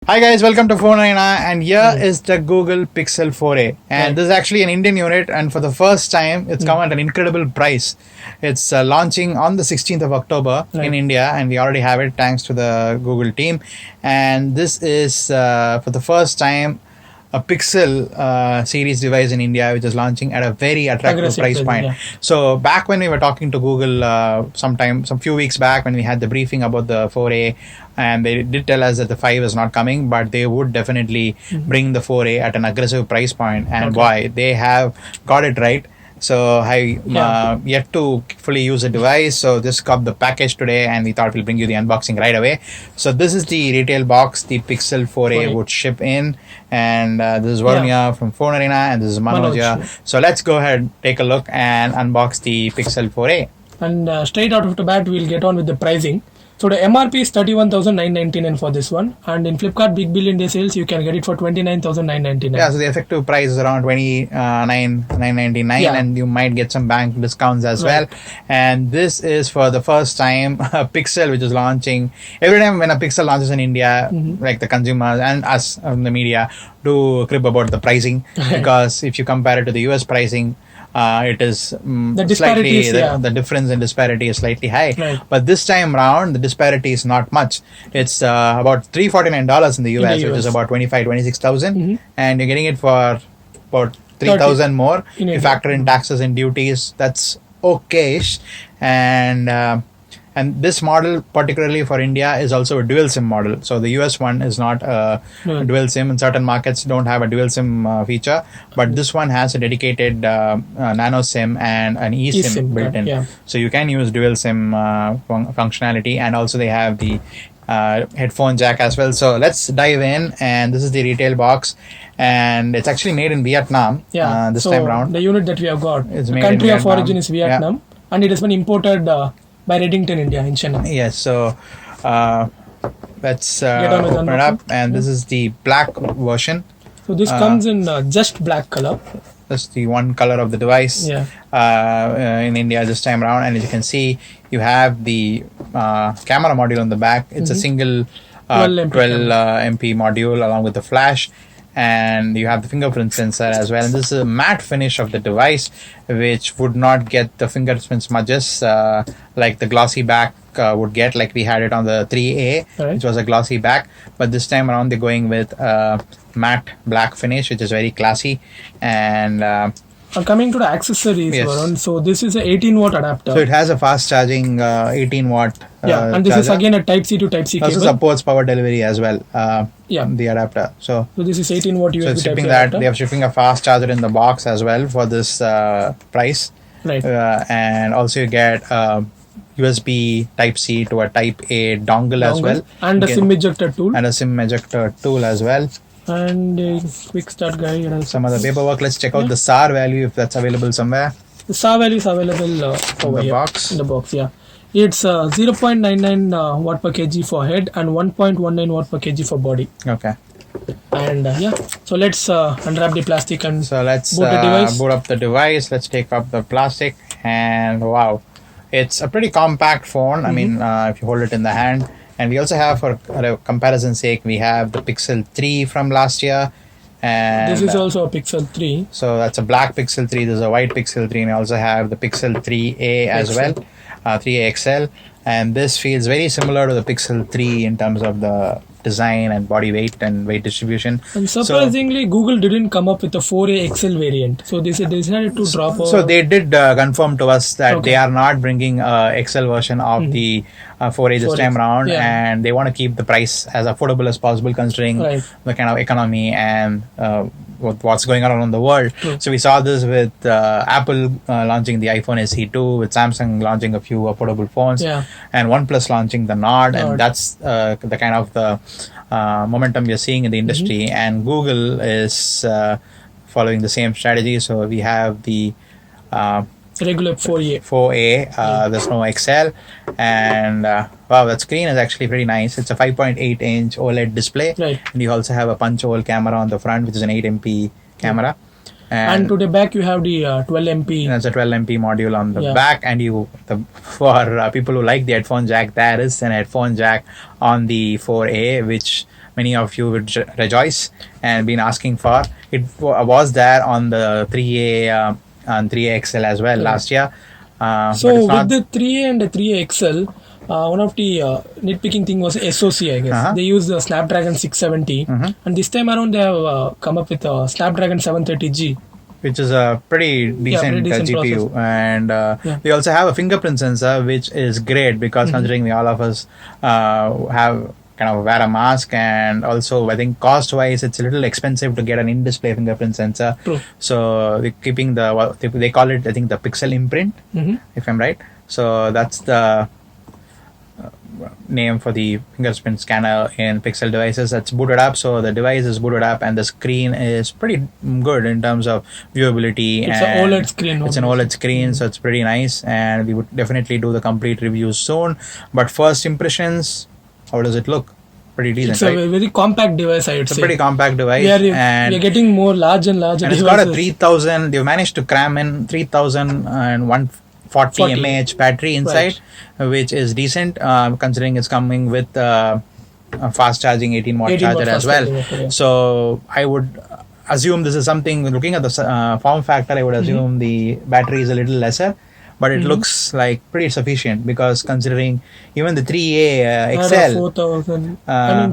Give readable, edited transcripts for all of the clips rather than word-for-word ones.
Hi guys, welcome to Phone Arena, and here is the Google Pixel 4a, and this is actually an Indian unit, and for the first time it's come at an incredible price. It's launching on the 16th of October in India, and we already have it thanks to the Google team. And this is for the first time a Pixel series device in India, which is launching at a very attractive price point. Yeah. So back when we were talking to Google some few weeks back, when we had the briefing about the 4A, and they did tell us that the 5 is not coming, but they would definitely bring the 4A at an aggressive price point. And boy, they have got it right. So I yet to fully use the device, so just got the package today, and we thought we'll bring you the unboxing right away. So this is the retail box the Pixel 4a would ship in, and this is Varun from Phone Arena, and this is Manoj here. So let's go ahead, take a look and unbox the Pixel 4a. And straight out of the bat, we'll get on with the pricing. So the MRP is 31,999 for this one, and in Flipkart Big Billion Day sales, you can get it for 29,999. Yeah, so the effective price is around 29,999, and you might get some bank discounts as well. And this is for the first time a Pixel which is launching. Every time when a Pixel launches in India, like the consumers and us in the media do crib about the pricing, because if you compare it to the US pricing, it is slightly the difference in disparity is slightly high, but this time round the disparity is not much. It's about $349 in the US, which is about 26,000, and you're getting it for about 3,000 more. You factor in taxes and duties, that's okayish. And this model, particularly for India, is also a dual SIM model. So the US one is not a dual SIM. In certain markets, don't have a dual SIM feature, but this one has a dedicated nano SIM and an eSIM built in. Yeah. So you can use dual SIM functionality, and also they have the headphone jack as well. So let's dive in, and this is the retail box, and it's actually made in Vietnam. This time around, the unit that we have got, the country of origin is Vietnam, and it has been imported by Redington India in Chennai. Yes, so let's open it up, and this is the black version. So this comes in just black color. That's the one color of the device in India this time around, and as you can see, you have the camera module on the back. It's a single 12 MP module along with the flash, and you have the fingerprint sensor as well. And this is a matte finish of the device, which would not get the fingerprint smudges like the glossy back would get, like we had it on the 3A, which was a glossy back. But this time around, they're going with matte black finish, which is very classy. And coming to the accessories, Varun, so this is an 18-watt adapter. So it has a fast charging 18-watt and this is again a Type-C to Type-C cable. Also supports power delivery as well, the adapter. So this is 18-watt USB Type-C adapter. They are shipping a fast charger in the box as well for this price. And also you get USB Type-C to a Type-A dongle as well. And a SIM ejector tool. And a SIM ejector tool as well. And a quick start guide. Some other paperwork. Let's check out the SAR value if that's available somewhere. The SAR value is available over here. Box. In the box, It's 0.99 watt per kg for head and 1.19 watt per kg for body. Okay. And so let's unwrap the plastic and let's boot the device. Boot up the device. Let's take up the plastic, and wow, it's a pretty compact phone. I mean, if you hold it in the hand. And we also have, for comparison's sake, we have the Pixel 3 from last year. And this is also a Pixel 3. So that's a black Pixel 3. There's a white Pixel 3. And we also have the Pixel 3a as well, 3a XL. And this feels very similar to the Pixel 3 in terms of the design and body weight and weight distribution. And surprisingly, Google didn't come up with a 4A XL variant. So they decided to drop. So they did confirm to us that they are not bringing a XL version of the 4A this time around, and they want to keep the price as affordable as possible, considering the kind of economy and what's going on around the world. So we saw this with Apple launching the iPhone SE2, with Samsung launching a few affordable phones, and OnePlus launching the Nord, and that's the kind of the momentum we are seeing in the industry. And Google is following the same strategy. So we have the regular 4A. There's no XL, and wow, that screen is actually pretty nice. It's a 5.8-inch OLED display, and you also have a punch hole camera on the front, which is an 8MP camera. And to the back, you have the 12MP. That's a 12MP module on the back, and for people who like the headphone jack, there is an headphone jack on the 4A, which many of you would rejoice and been asking for. It was there on the 3A and 3A XL as well last year. So with the 3A and the 3A XL, one of the nitpicking thing was SoC, I guess. They use the Snapdragon 670, and this time around they have come up with a Snapdragon 730G, which is a pretty decent, GPU. And we also have a fingerprint sensor, which is great because considering we all of us have kind of wear a mask, and also I think cost wise it's a little expensive to get an in-display fingerprint sensor. True. So we're keeping they call it, I think, the pixel imprint, if I'm right. So that's the name for the fingerprint scanner in Pixel devices. That's booted up, so the device is booted up and the screen is pretty good in terms of viewability. It's an OLED screen. It's an OLED screen, so it's pretty nice, and we would definitely do the complete review soon. But first impressions, how does it look? Pretty decent, it's a very compact device, I would say. It's a pretty compact device. We are getting more large and larger and devices. It's got a 3000, they've managed to cram in 3140 mAh battery inside, which is decent considering it's coming with a fast charging 18 watt charger as well. So I would assume this is something, looking at the form factor, I would assume the battery is a little lesser, but it looks like pretty sufficient because considering even the 3A XL 4000,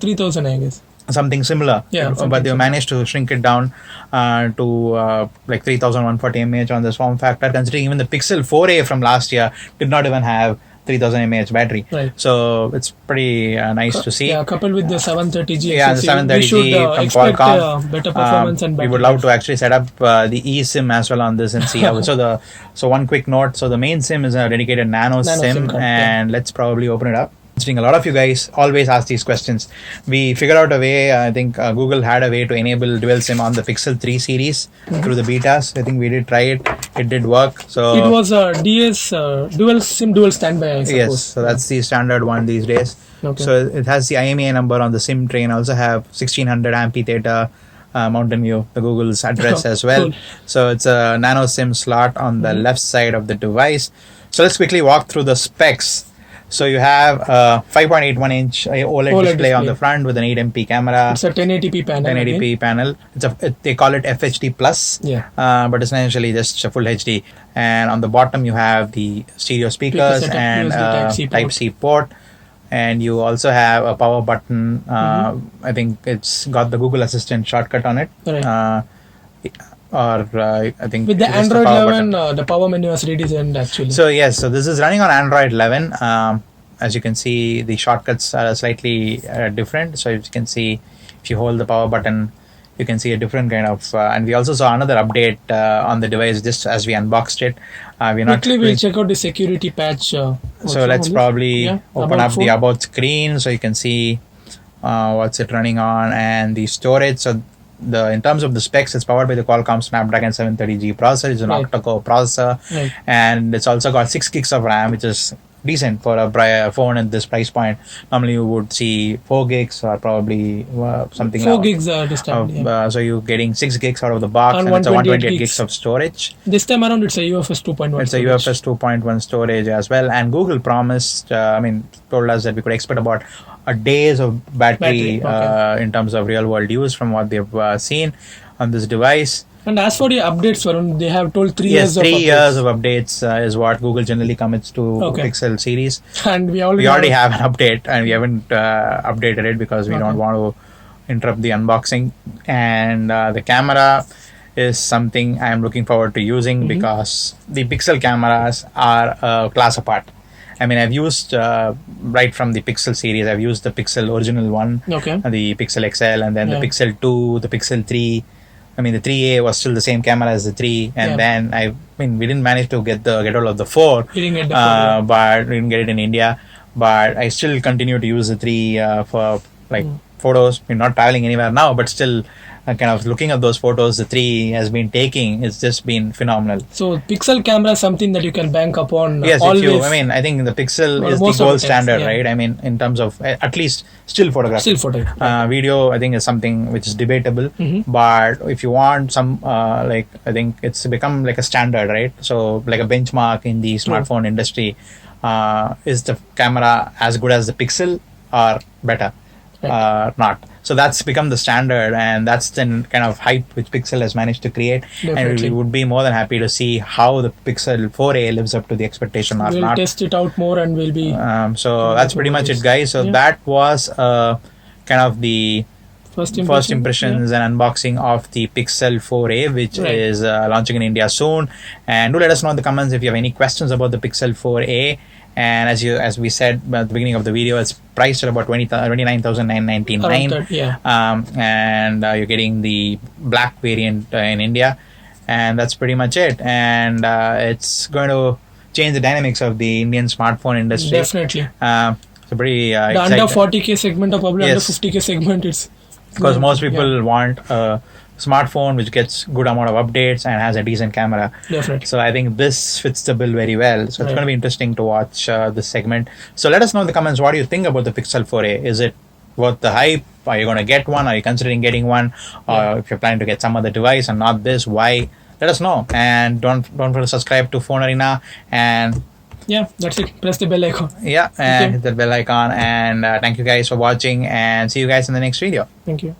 3000, I guess. Something similar, but they managed to shrink it down to like 3140 mAh on this form factor, considering even the Pixel 4a from last year did not even have 3000 mAh battery. Right. So it's pretty nice to see. Coupled with the 730G. The 730G from Qualcomm. Better performance and we would love to actually set up the eSIM as well on this and see how. So one quick note. So the main SIM is a dedicated nano SIM card, and let's probably open it up. A lot of you guys always ask these questions. We figured out a way. I think Google had a way to enable dual SIM on the Pixel 3 series through the betas. I think we did try it. It did work. So it was a DS dual SIM dual standby, I suppose. Yes, so that's the standard one these days. Okay. So it has the IMEI number on the SIM tray, and also have 1600 amphitheater Mountain View, the Google's address as well. Cool. So it's a nano SIM slot on the left side of the device. So let's quickly walk through the specs. So you have a 5.81 inch OLED display on the front with an 8MP camera. It's a 1080p panel. 1080p panel. They call it FHD plus, but it's essentially just a full HD. And on the bottom you have the stereo speakers and Type-C port. And you also have a power button. I think it's got the Google Assistant shortcut on it. Right. I think with the Android 11, the power menu was redesigned actually. So yes, so this is running on Android 11. As you can see, the shortcuts are slightly different. So as you can see, if you hold the power button, you can see a different kind of. And we also saw another update on the device just as we unboxed it. We'll check out the security patch. So let's probably open up the about screen so you can see what's it running on, and the storage. So in terms of the specs, it's powered by the Qualcomm Snapdragon 730G processor. It's an octa-core processor, and it's also got 6 gigs of RAM, which is decent for a phone at this price point. Normally you would see 4 gigs or probably something 4 gigs this time. So you're getting 6 gigs out of the box, and it's a 128 gigs of storage. This time around it's a UFS 2.1. It's a UFS 2.1 storage as well, and Google promised, told us that we could expect about a days of battery in terms of real world use from what they've seen on this device. And as for the updates, Varun, they have told 3 years of updates. 3 years of updates is what Google generally commits to Pixel series. And we already have an update, and we haven't updated it because we don't want to interrupt the unboxing. And the camera is something I am looking forward to using because the Pixel cameras are a class apart. I've used right from the Pixel series. I've used the Pixel original one, the Pixel XL, and then the Pixel 2, the Pixel 3. The 3A was still the same camera as the 3, and then we didn't manage to get all of the 4, but we didn't get it in India. But I still continue to use the 3 for photos. We're not traveling anywhere now, but still kind of looking at those photos the 3 has been taking, it's just been phenomenal. So Pixel camera is something that you can bank upon. Yes, always. I think the Pixel is the gold standard, right? In terms of at least still photography. Video, I think, is something which is debatable. But if you want some, I think it's become like a standard, right? So like a benchmark in the smartphone industry. Is the camera as good as the Pixel or better? Not. So that's become the standard, and that's the kind of hype which Pixel has managed to create. And Definitely. we would be more than happy to see how the Pixel 4a lives up to the expectation or We'll not. test it out more and we'll be So that's pretty much it, guys. So Yeah. that was kind of the first first impressions and unboxing of the Pixel 4a, which Right. is launching in India soon. And do let us know in the comments if you have any questions about the Pixel 4a. And as we said at the beginning of the video, it's priced at about 29,999. Around that, yeah. And you're getting the black variant in India, and that's pretty much it. And it's going to change the dynamics of the Indian smartphone industry. Definitely. So pretty The excited. under 40k segment or probably Yes. under 50k segment, it's Because most people yeah, want a smartphone which gets good amount of updates and has a decent camera. definitely. So I think this fits the bill very well. So it's Right. going to be interesting to watch this segment. So let us know in the comments, what do you think about the Pixel 4a? Is it worth the hype? Are you going to get one? Are you considering getting one? Or if you're planning to get some other device and not this, why? Let us know. And don't forget to subscribe to Phone Arena, and Yeah, that's it. Press the bell icon. and hit the bell icon. And thank you guys for watching, and see you guys in the next video. Thank you.